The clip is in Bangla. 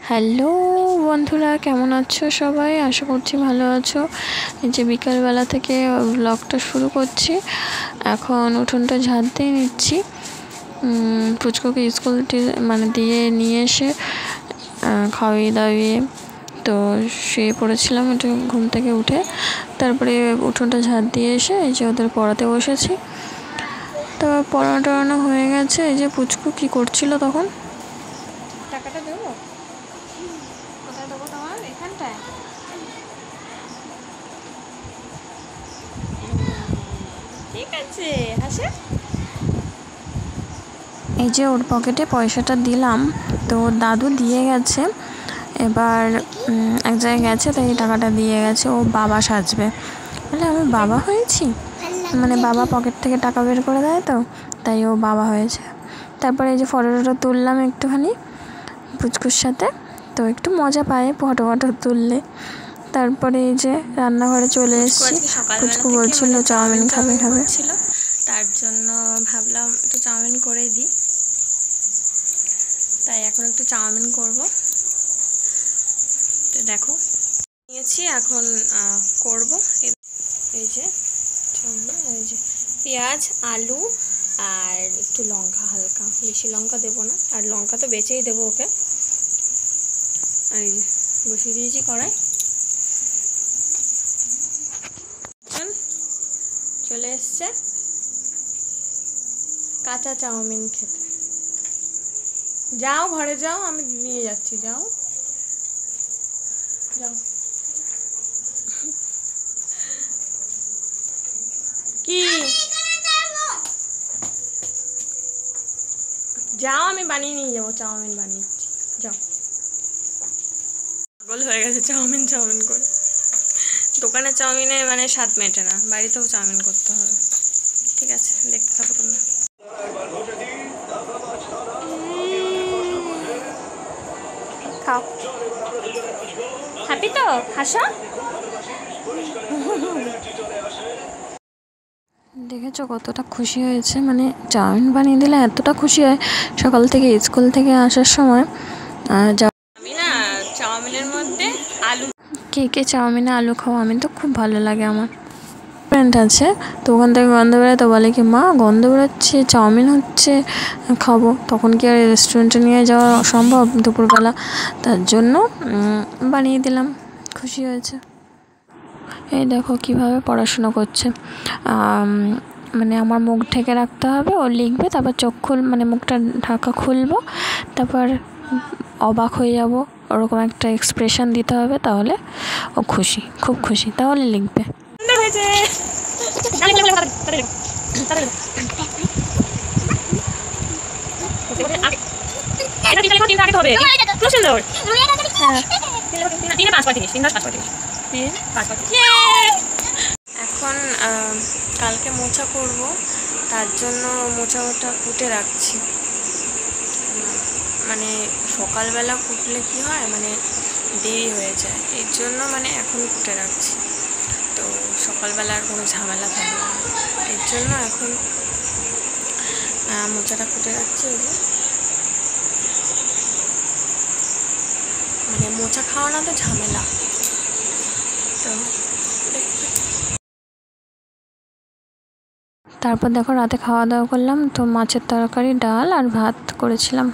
হ্যালো বন্ধুরা, কেমন আছো সবাই? আশা করছি ভালো আছো। এই যে বিকালবেলা থেকে ব্লগটা শুরু করছি। এখন উঠোনটা ঝাড় দিয়ে নিচ্ছি। পুচকুকে স্কুল দিয়ে নিয়ে এসে খাওয়িয়ে দাওয়িয়ে তো শুয়ে পড়েছিলাম একটু ঘুম থেকে উঠে। তারপরে উঠোনটা ঝাড় দিয়ে এসে এই যে ওদের পড়াতে বসেছি। তো পড়ানো হয়ে গেছে। এই যে পুচকু কি করছিল তখন। টাকাটা দেবো? কোথায় দেবো তোমার? এখানটায়? ঠিক আছে, হাসে। এই যে ওর পকেটে পয়সাটা দিলাম, তো দাদু দিয়ে গেছে। এবার এক জায়গায় গেছে, তাই টাকাটা দিয়ে গেছে। ও বাবা সাজবে বলে। আমি বাবা হয়েছি, মানে বাবা পকেট থেকে টাকা বের করে দেয়, তো তাই ও বাবা হয়েছে। তারপরে এই যে ফটোটা তুললাম একটুখানি পুচকুর সাথে, তো একটু মজা পায় ফটো তুললে। তারপরে এই যে রান্নাঘরে চলে এসেছি। পুচকু বলছিল চাউমিন খাবে। তার জন্য ভাবলাম একটু চাউমিন করে দিই, তাই এখন একটু চাউমিন করব। তো দেখো নিয়েছি, এখন করব। এই যে চাউমিন, এই যে পেঁয়াজ, আলু আর একটু লঙ্কা, হালকা, বেশি লঙ্কা দেবো না, আর লঙ্কা তো বেঁচেই দেবো ওকে। আর এই যে বসিয়ে দিয়েছি কড়াই। চলে এসছে কাঁচা চাউমিন খেতে। যাও ঘরে যাও, আমি নিয়ে যাচ্ছি। যাও যাও। কি যাও, আমি বানিয়ে নিয়ে যাবো। চাউমিন বানিয়েছি, যাও। পাগল হয়ে গেছে চাউমিন করে। দোকানের চাউমিনে মানে স্বাদ মেটে না, বাড়িতেও চাউমিন করতে হবে। ঠিক আছে, দেখতে থাকো তোমরা। খাও। হ্যাপি তো? হাসো। দেখেছো কতটা খুশি হয়েছে, মানে চাউমিন বানিয়ে দিলে এতটা খুশি হয়। সকাল থেকে স্কুল থেকে আসার সময় আমি না চাউমিনের মধ্যে আলু, কে চাউমিনে আলু খাও? আমি তো খুব ভালো লাগে। আমার ফ্রেন্ড আছে, তো ওখান থেকে গন্ধ বেরোয়, তো বলে কি মা গন্ধ বেরোচ্ছে, চাউমিন হচ্ছে, খাবো। তখন কি আর রেস্টুরেন্টে নিয়ে যাওয়া সম্ভব দুপুরবেলা? তার জন্য বানিয়ে দিলাম, খুশি হয়েছে। এই দেখো কিভাবে পড়াশুনো করছে। মানে আমার মুখ ঢেকে রাখতে হবে, ও লিখবে, তারপর চোখ মানে মুখটা ঢাকা খুলবো, তারপর অবাক হয়ে যাব, ওরকম একটা এক্সপ্রেশন দিতে হবে, তাহলে ও খুশি, খুব খুশি, তাহলে লিখবে। এখন কালকে মোচা করব, তার জন্য মোচাটা কুটে রাখছি। মানে সকালবেলা কুটলে কি হয়, মানে দেরি হয়ে যায়, এর জন্য মানে এখন কুটে রাখছি। তো সকালবেলা আর কোনো ঝামেলা থাকবে না, এর জন্য এখন মোচাটা কুটে রাখছি। এই যে মানে মোচা খাওয়ানো তো ঝামেলা। তো তারপর দেখো রাতে খাওয়া দাওয়া করলাম, তো মাছের তরকারি, ডাল আর ভাত করেছিলাম।